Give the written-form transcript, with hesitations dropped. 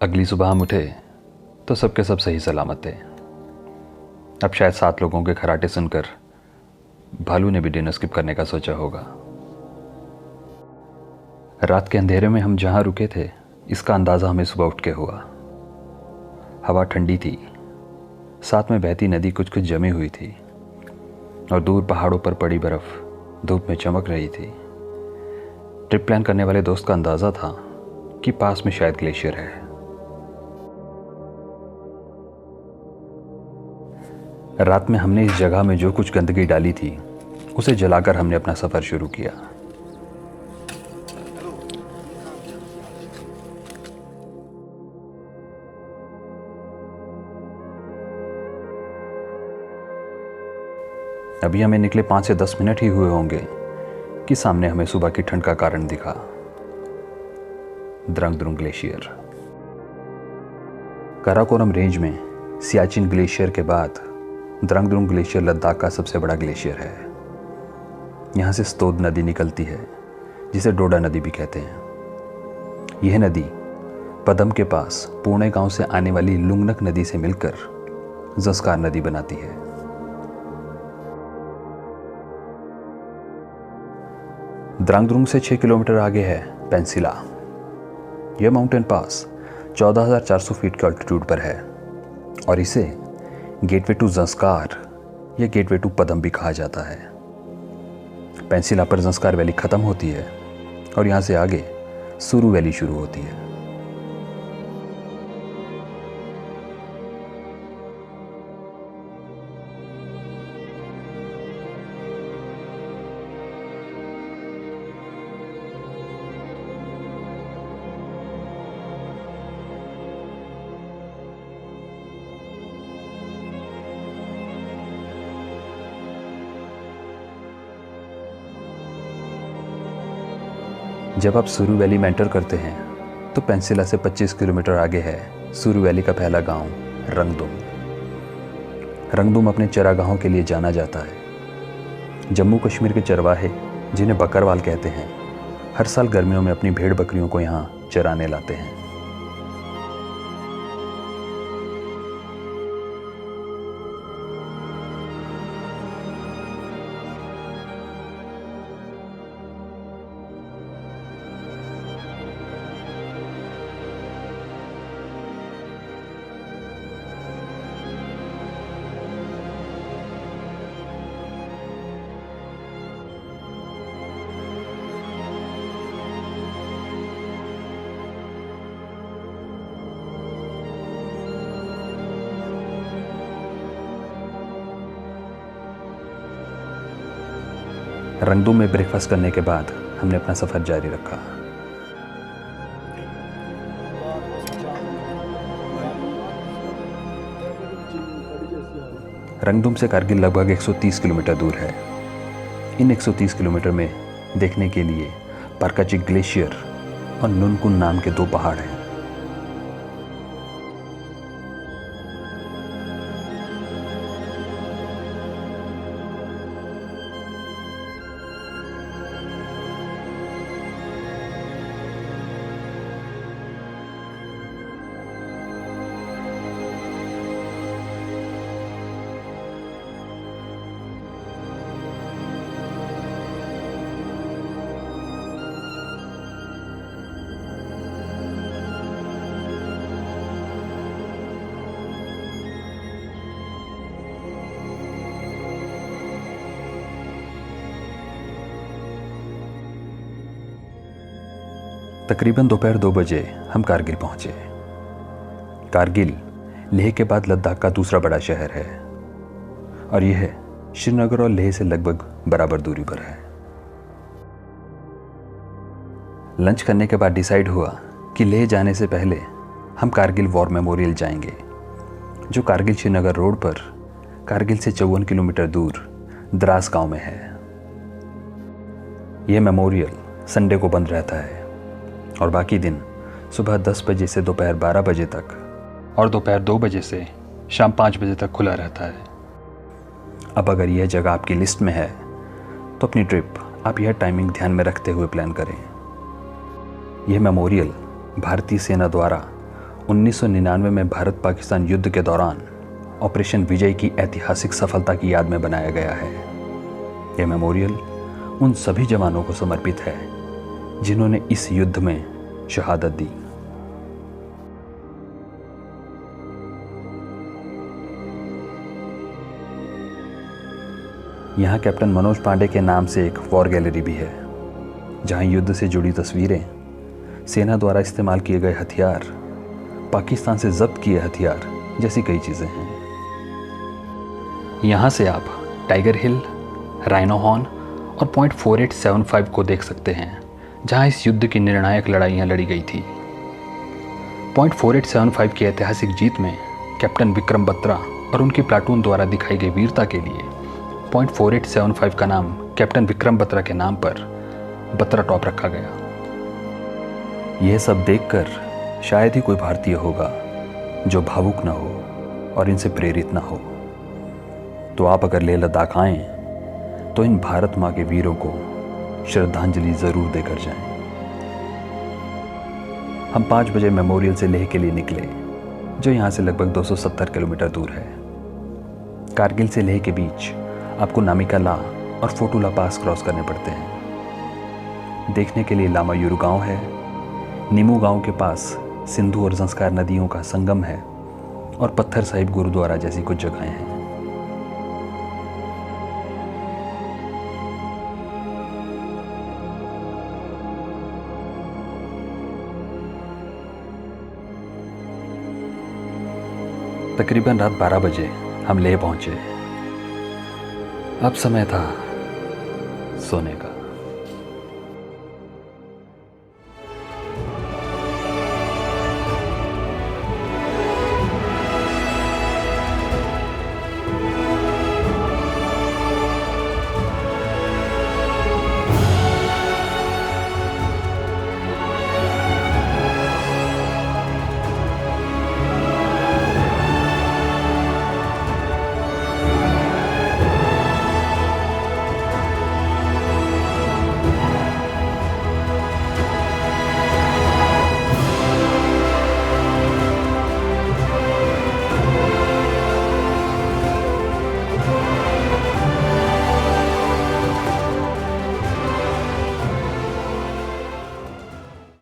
अगली सुबह हम उठे तो सबके सब सही सलामत थे। अब शायद 7 लोगों के खराटे सुनकर भालू ने भी डिनर स्किप करने का सोचा होगा। रात के अंधेरे में हम जहां रुके थे इसका अंदाज़ा हमें सुबह उठ के हुआ। हवा ठंडी थी, साथ में बहती नदी कुछ कुछ जमी हुई थी और दूर पहाड़ों पर पड़ी बर्फ़ धूप में चमक रही थी। ट्रिप प्लान करने वाले दोस्त का अंदाज़ा था कि पास में शायद ग्लेशियर है। रात में हमने इस जगह में जो कुछ गंदगी डाली थी उसे जलाकर हमने अपना सफ़र शुरू किया। अभी हमें निकले 5 से 10 मिनट ही हुए होंगे कि सामने हमें सुबह की ठंड का कारण दिखा, द्रंग द्रुंग ग्लेशियर। काराकोरम रेंज में सियाचिन ग्लेशियर के बाद द्रंग द्रुंग ग्लेशियर लद्दाख का सबसे बड़ा ग्लेशियर है। यहाँ से स्तोद नदी निकलती है जिसे डोडा नदी भी कहते हैं। यह नदी पदम के पास पुणे गांव से आने वाली लुंगनक नदी से मिलकर ज़ंस्कार नदी बनाती है। द्रंग द्रुंग से 6 किलोमीटर आगे है पेंसिला। यह माउंटेन पास 14,400 फीट के अल्टीट्यूड पर है और इसे गेटवे टू ज़ंस्कार या गेटवे टू पदम भी कहा जाता है। पेंसिला पर ज़ंस्कार वैली ख़त्म होती है और यहाँ से आगे सुरू वैली शुरू होती है। जब आप सुरू वैली में एंटर करते हैं तो पेंसिला से 25 किलोमीटर आगे है सुरू वैली का पहला गांव रंगदुम। रंगदुम अपने चरागाहों के लिए जाना जाता है। जम्मू कश्मीर के चरवाहे, जिन्हें बकरवाल कहते हैं, हर साल गर्मियों में अपनी भेड़ बकरियों को यहाँ चराने लाते हैं। रंगदुम में ब्रेकफास्ट करने के बाद हमने अपना सफ़र जारी रखा। रंगदुम से कारगिल लगभग 130 किलोमीटर दूर है। इन 130 किलोमीटर में देखने के लिए पारकाचिक ग्लेशियर और नुनकुन नाम के 2 पहाड़ हैं। तकरीबन दोपहर 2 बजे हम कारगिल पहुंचे। कारगिल लेह के बाद लद्दाख का दूसरा बड़ा शहर है और यह श्रीनगर और लेह से लगभग बराबर दूरी पर है। लंच करने के बाद डिसाइड हुआ कि लेह जाने से पहले हम कारगिल वॉर मेमोरियल जाएंगे, जो कारगिल श्रीनगर रोड पर कारगिल से 54 किलोमीटर दूर द्रास गांव में है। यह मेमोरियल संडे को बंद रहता है और बाकी दिन सुबह 10 बजे से दोपहर 12 बजे तक और दोपहर 2 बजे से शाम 5 बजे तक खुला रहता है। अब अगर यह जगह आपकी लिस्ट में है तो अपनी ट्रिप आप यह टाइमिंग ध्यान में रखते हुए प्लान करें। यह मेमोरियल भारतीय सेना द्वारा 1999 में भारत पाकिस्तान युद्ध के दौरान ऑपरेशन विजय की ऐतिहासिक सफलता की याद में बनाया गया है। यह मेमोरियल उन सभी जवानों को समर्पित है जिन्होंने इस युद्ध में शहादत दी। यहाँ कैप्टन मनोज पांडे के नाम से एक वॉर गैलरी भी है, जहाँ युद्ध से जुड़ी तस्वीरें, सेना द्वारा इस्तेमाल किए गए हथियार, पाकिस्तान से जब्त किए हथियार जैसी कई चीज़ें हैं। यहाँ से आप टाइगर हिल, राइनो हॉर्न और पॉइंट 4875 को देख सकते हैं, जहाँ इस युद्ध की निर्णायक लड़ाइयाँ लड़ी गई थी। पॉइंट 4875 की ऐतिहासिक जीत में कैप्टन विक्रम बत्रा और उनकी प्लाटून द्वारा दिखाई गई वीरता के लिए पॉइंट 4875 का नाम कैप्टन विक्रम बत्रा के नाम पर बत्रा टॉप रखा गया। यह सब देखकर शायद ही कोई भारतीय होगा जो भावुक ना हो और इनसे प्रेरित ना हो। तो आप अगर लेह लद्दाख आएँ तो इन भारत माँ के वीरों को श्रद्धांजलि ज़रूर देकर जाएं। हम 5 बजे मेमोरियल से लेह के लिए निकले, जो यहाँ से लगभग 270 किलोमीटर दूर है। कारगिल से लेह के बीच आपको नामिका ला और फोटूला पास क्रॉस करने पड़ते हैं। देखने के लिए लामा युरु गाँव है, नीमू गांव के पास सिंधु और ज़ंस्कार नदियों का संगम है और पत्थर साहिब गुरुद्वारा जैसी कुछ जगहें हैं। तकरीबन रात 12 बजे हम लेह पहुंचे। अब समय था सोने का।